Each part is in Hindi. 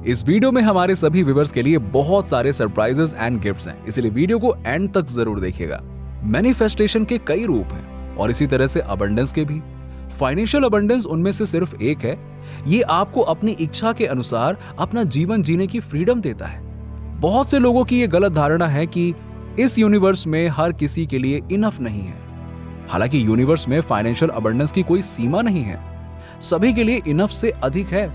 इस वीडियो में हमारे सभी व्यूअर्स के लिए बहुत सारे सरप्राइजेस एंड गिफ्ट्स हैं, इसलिए वीडियो को एंड तक जरूर देखिएगा। मैनिफेस्टेशन के कई रूप हैं और इसी तरह से अबंडेंस के भी। फाइनेंशियल अबंडेंस उनमें से सिर्फ एक है। ये आपको अपनी इच्छा के अनुसार अपना जीवन जीने की फ्रीडम देता है। बहुत से लोगों की ये गलत धारणा है कि इस यूनिवर्स में हर किसी के लिए इनफ नहीं है। हालांकि यूनिवर्स में फाइनेंशियल अबंडेंस की कोई सीमा नहीं है, सभी के लिए इनफ से अधिक है।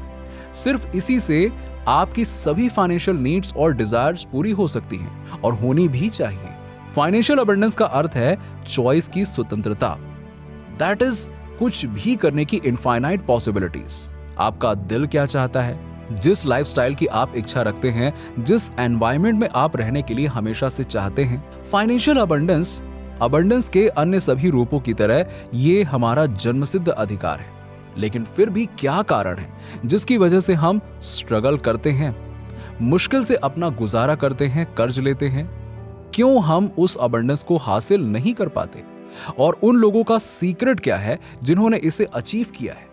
सिर्फ इसी से आपकी सभी फाइनेंशियल नीड्स और डिजायर्स पूरी हो सकती हैं और होनी भी चाहिए। फाइनेंशियल अबंडेंस का अर्थ है चॉइस की स्वतंत्रता। दैट इज कुछ भी करने की इनफाइनाइट पॉसिबिलिटीज। आपका दिल क्या चाहता है, जिस लाइफस्टाइल की आप इच्छा रखते हैं, जिस एनवायरनमेंट में आप रहने के लिए हमेशा से चाहते हैं। फाइनेंशियल अबंडेंस के अन्य सभी रूपों की तरह ये हमारा जन्मसिद्ध अधिकार है। लेकिन फिर भी क्या कारण है जिसकी वजह से हम स्ट्रगल करते हैं, मुश्किल से अपना गुजारा करते हैं, कर्ज लेते हैं? क्यों हम उस अबंडेंस को हासिल नहीं कर पाते? और उन लोगों का सीक्रेट क्या है जिन्होंने इसे अचीव किया है?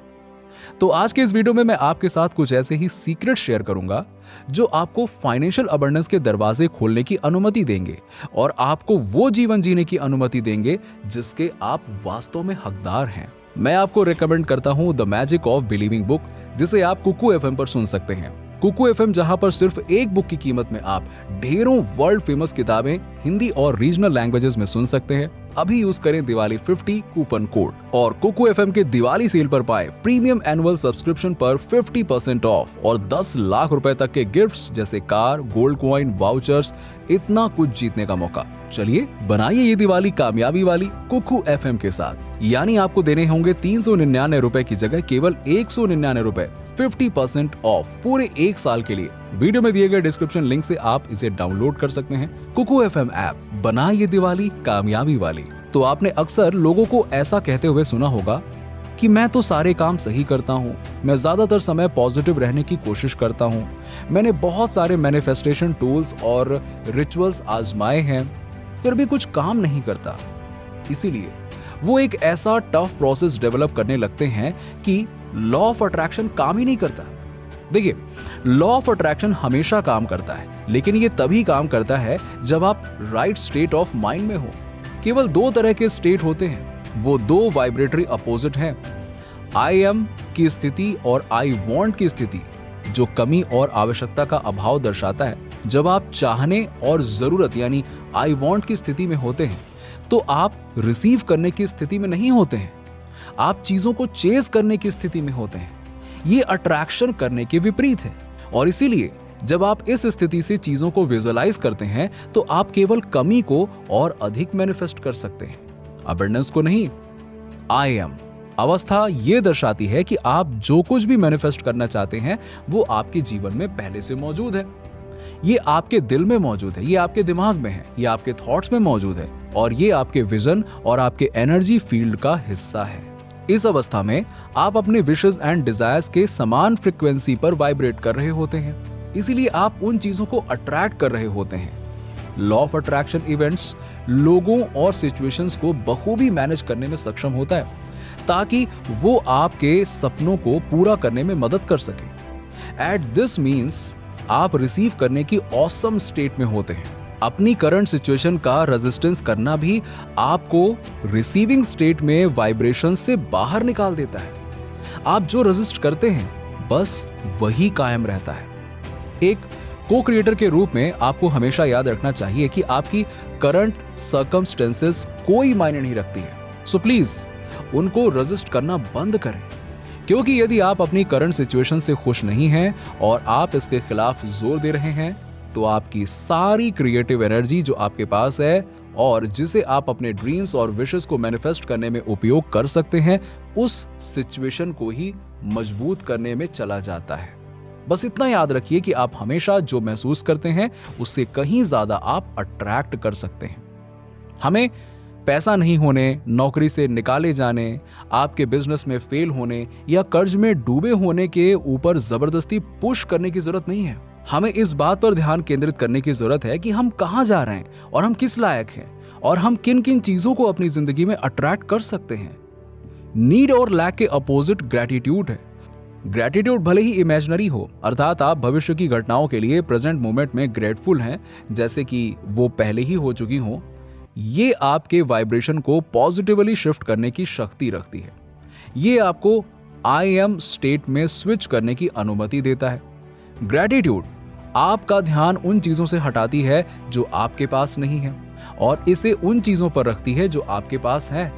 तो आज के इस वीडियो में मैं आपके साथ कुछ ऐसे ही सीक्रेट शेयर करूंगा जो आपको फाइनेंशियल अबंडेंस के दरवाजे खोलने की अनुमति देंगे और आपको वो जीवन जीने की अनुमति देंगे जिसके आप वास्तव में हकदार हैं। मैं आपको रिकमेंड करता हूं the magic of believing book, जिसे आप कुकू एफएम पर सुन सकते हैं। कुकू एफएम, जहां पर सिर्फ एक बुक की कीमत में आप ढेरों वर्ल्ड फेमस किताबें हिंदी और रीजनल लैंग्वेजेस में सुन सकते हैं। अभी यूज करें दिवाली 50 कूपन कोड और कुकू एफएम के दिवाली सेल पर पाए प्रीमियम एनुअल सब्सक्रिप्शन पर 50% ऑफ और 10 लाख रुपए तक के गिफ्ट्स जैसे कार, गोल्ड कॉइन, वाउचर्स, इतना कुछ जीतने का मौका। चलिए बनाइए ये दिवाली कामयाबी वाली कुकू एफएम के साथ। यानी आपको देने होंगे 399 रुपए की जगह केवल 199 रुपए, 50% ऑफ पूरे एक साल के लिए। वीडियो में दिए गए डिस्क्रिप्शन लिंक से आप इसे डाउनलोड कर सकते हैं। कुकू एफएम ऐप, बनाइए दिवाली कामयाबी वाली। तो आपने अक्सर लोगों को ऐसा कहते हुए सुना होगा कि मैं तो सारे काम सही करता हूँ, मैं ज्यादातर समय पॉजिटिव रहने की कोशिश करता हूँ, मैंने बहुत सारे मैनिफेस्टेशन टूल्स और रिचुअल्स आजमाए हैं, फिर भी कुछ काम नहीं करता। इसीलिए वो एक ऐसा टफ प्रोसेस डेवलप करने लगते हैं कि लॉ ऑफ अट्रैक्शन काम ही नहीं करता। देखिए, लॉ ऑफ अट्रैक्शन हमेशा काम करता है, लेकिन ये तभी काम करता है जब आप राइट स्टेट ऑफ माइंड में हो। केवल दो तरह के स्टेट होते हैं, वो दो वाइब्रेटरी अपोजिट हैं। आई एम की स्थिति और आई वांट की स्थिति, जो कमी और आवश्यकता का अभाव दर्शाता है। जब आप चाहने और जरूरत यानी आई वांट की स्थिति में होते हैं तो आप रिसीव करने की स्थिति में नहीं होते हैं, आप चीजों को चेज करने की स्थिति में होते हैं। ये अट्रैक्शन करने के विपरीत है और इसीलिए जब आप इस स्थिति से चीजों को विजुअलाइज करते हैं तो आप केवल कमी को और अधिक मैनिफेस्ट कर सकते हैं, अबंडेंस को नहीं। आई एम अवस्था ये दर्शाती है कि आप जो कुछ भी मैनिफेस्ट करना चाहते हैं वो आपके जीवन में पहले से मौजूद है। ये आपके दिल में मौजूद है, ये आपके दिमाग में है, ये आपके थॉट्स में मौजूद है और ये आपके विजन और आपके एनर्जी फील्ड का हिस्सा है। इस अवस्था में आप अपने विशेस एंड डिजायर्स के समान फ्रीक्वेंसी पर वाइब्रेट कर रहे होते हैं, इसीलिए आप उन चीजों को अट्रैक्ट कर रहे होते हैं। लॉ ऑफ अट्रैक्शन इवेंट्स लोगों और सिचुएशंस को बखूबी मैनेज करने में सक्षम होता है ताकि वो आपके सपनों को पूरा करने में मदद कर सके। एट दिस मीन्स आप रिसीव करने की ऑसम स्टेट में होते हैं। अपनी करंट सिचुएशन का रेजिस्टेंस करना भी आपको रिसीविंग स्टेट में वाइब्रेशन से बाहर निकाल देता है। आप जो रेजिस्ट करते हैं बस वही कायम रहता है। एक को क्रिएटर के रूप में आपको हमेशा याद रखना चाहिए कि आपकी करंट सर्कमस्टेंसेस कोई मायने नहीं रखती है। सो प्लीज उनको रेजिस्ट करना बंद करें, क्योंकि यदि आप अपनी करंट सिचुएशन से खुश नहीं हैं और आप इसके खिलाफ जोर दे रहे हैं तो आपकी सारी क्रिएटिव एनर्जी जो आपके पास है और जिसे आप अपने ड्रीम्स और विशेस को मैनिफेस्ट करने में उपयोग कर सकते हैं, उस सिचुएशन को ही मजबूत करने में चला जाता है। बस इतना याद रखिए कि आप हमेशा जो महसूस करते हैं उससे कहीं ज्यादा आप अट्रैक्ट कर सकते हैं। हमें पैसा नहीं होने, नौकरी से निकाले जाने, आपके बिजनेस में फेल होने या कर्ज में डूबे होने के ऊपर जबरदस्ती पुश करने की जरूरत नहीं है। हमें इस बात पर ध्यान केंद्रित करने की जरूरत है कि हम कहां जा रहे हैं और हम किस लायक हैं और हम किन किन चीजों को अपनी जिंदगी में अट्रैक्ट कर सकते हैं। नीड और लैक के अपोजिट ग्रैटिट्यूड है। ग्रैटिट्यूड भले ही इमेजिनरी हो, अर्थात आप भविष्य की घटनाओं के लिए प्रेजेंट मोमेंट में ग्रेटफुल हैं, जैसे कि वो पहले ही हो चुकी हों, ये आपके वाइब्रेशन को पॉजिटिवली शिफ्ट करने की शक्ति रखती है। ये आपको आई एम स्टेट में स्विच करने की अनुमति देता है। ग्रैटिट्यूड आपका ध्यान उन चीजों से हटाती है जो आपके पास नहीं है और इसे उन चीजों पर रखती है जो आपके पास है।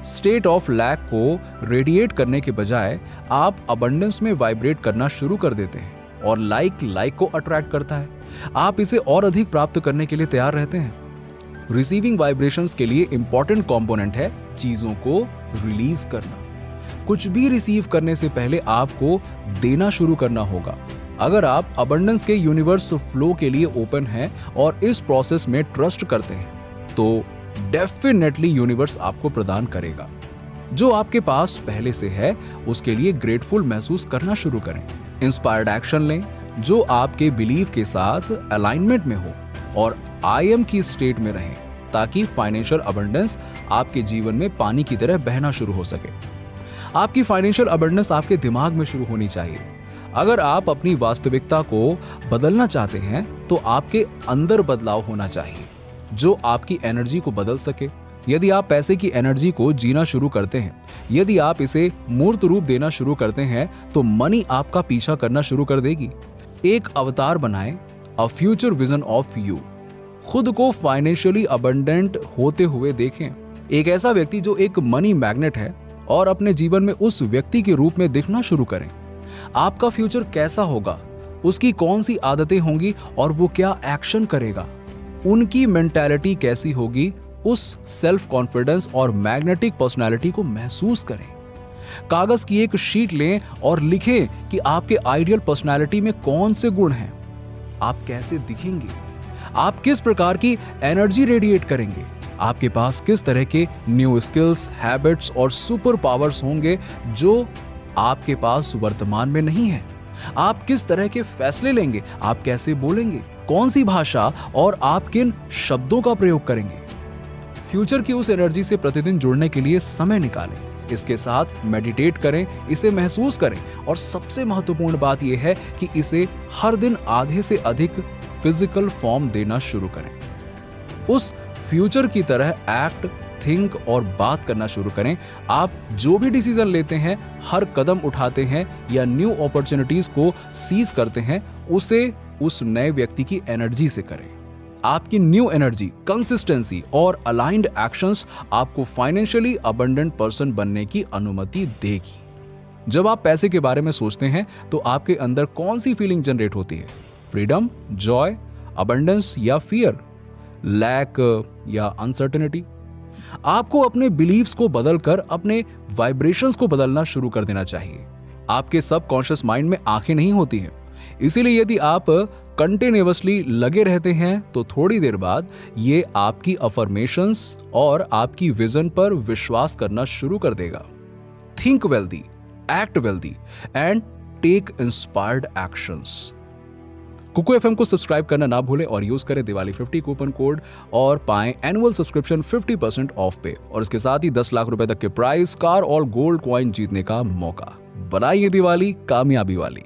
स्टेट ऑफ लैक को रेडिएट करने के बजाय आप अबंडेंस में वाइब्रेट करना शुरू कर देते हैं और लाइक को अट्रैक्ट करता है। आप इसे और अधिक प्राप्त करने के लिए तैयार रहते हैं। रिसीविंग वाइब्रेशंस के लिए इंपॉर्टेंट कंपोनेंट है चीजों को रिलीज करना। कुछ भी रिसीव करने से पहले आपको देना शुरू करना होगा। अगर आप अबंडेंस के यूनिवर्स फ्लो के लिए ओपन हैं और इस प्रोसेस में ट्रस्ट करते हैं तो डेफिनेटली यूनिवर्स आपको प्रदान करेगा। जो आपके पास पहले से है उसके लिए ग्रेटफुल महसूस करना शुरू करें। इंस्पायर्ड एक्शन लें जो आपके बिलीफ के साथ अलाइनमेंट में हो और आई एम की स्टेट में रहें ताकि फाइनेंशियल अबंडेंस आपके जीवन में पानी की तरह बहना शुरू हो सके। आपकी फाइनेंशियल अबंडेंस आपके दिमाग में शुरू होनी चाहिए। अगर आप अपनी वास्तविकता को बदलना चाहते हैं तो आपके अंदर बदलाव होना चाहिए जो आपकी एनर्जी को बदल सके। यदि आप पैसे की एनर्जी को जीना शुरू करते हैं, यदि आप इसे मूर्त रूप देना शुरू करते हैं तो मनी आपका पीछा करना शुरू कर देगी। एक अवतार बनाएं, a future vision of you. खुद को फाइनेंशियली अबंडेंट होते हुए देखें। एक ऐसा व्यक्ति जो एक मनी मैग्नेट है और अपने जीवन में उस व्यक्ति के रूप में दिखना शुरू करें। आपका फ्यूचर कैसा होगा, उसकी कौन सी आदतें होंगी और वो क्या एक्शन करेगा, उनकी मेंटालिटी कैसी होगी, उस सेल्फ कॉन्फिडेंस और मैग्नेटिक पर्सनालिटी को महसूस करें। कागज की एक शीट लें और लिखें कि आपके आइडियल पर्सनालिटी में कौन से गुण हैं, आप कैसे दिखेंगे, आप किस प्रकार की एनर्जी रेडिएट करेंगे, आपके पास किस तरह के न्यू स्किल्स, हैबिट्स और सुपर पावर्स होंगे जो आपके पास वर्तमान में नहीं है, आप किस तरह के फैसले लेंगे, आप कैसे बोलेंगे, कौन सी भाषा और आप किन शब्दों का प्रयोग करेंगे। फ्यूचर की उस एनर्जी से प्रतिदिन जुड़ने के लिए समय निकालें। इसके साथ मेडिटेट करें, इसे महसूस करें और सबसे महत्वपूर्ण बात यह है कि इसे हर दिन आधे से अधिक फिजिकल फॉर्म देना शुरू करें। उस फ्यूचर की तरह एक्ट, थिंक और बात करना शुरू करें। आप जो भी डिसीजन लेते हैं, हर कदम उठाते हैं या न्यू अपॉर्चुनिटीज को सीज करते हैं, उसे उस नए व्यक्ति की एनर्जी से करें। आपकी न्यू एनर्जी, कंसिस्टेंसी और अलाइंड एक्शंस आपको फाइनेंशियली अबंडेंट पर्सन बनने की अनुमति देगी। जब आप पैसे के बारे में सोचते हैं तो आपके अंदर कौन सी फीलिंग जनरेट होती है? फ्रीडम, जॉय, अबंडेंस या फियर, लैक या अनसर्टेनिटी? आपको अपने बिलीव्स को बदलकर अपने वाइब्रेशंस को बदलना शुरू कर देना चाहिए। आपके सबकॉन्शियस माइंड में आंखें नहीं होती हैं, इसीलिए यदि आप कंटिन्यूअसली लगे रहते हैं तो थोड़ी देर बाद ये आपकी अफर्मेशंस और आपकी विजन पर विश्वास करना शुरू कर देगा। Think wealthy, act wealthy and take inspired actions. Kuku FM को सब्सक्राइब करना ना भूलें और यूज करें दिवाली 50 कूपन कोड और पाएं एनुअल सब्सक्रिप्शन 50% ऑफ पे और इसके साथ ही 10 लाख रुपए तक के प्राइस, कार और गोल्ड कॉइन जीतने का मौका। बनाइए दिवाली कामयाबी वाली।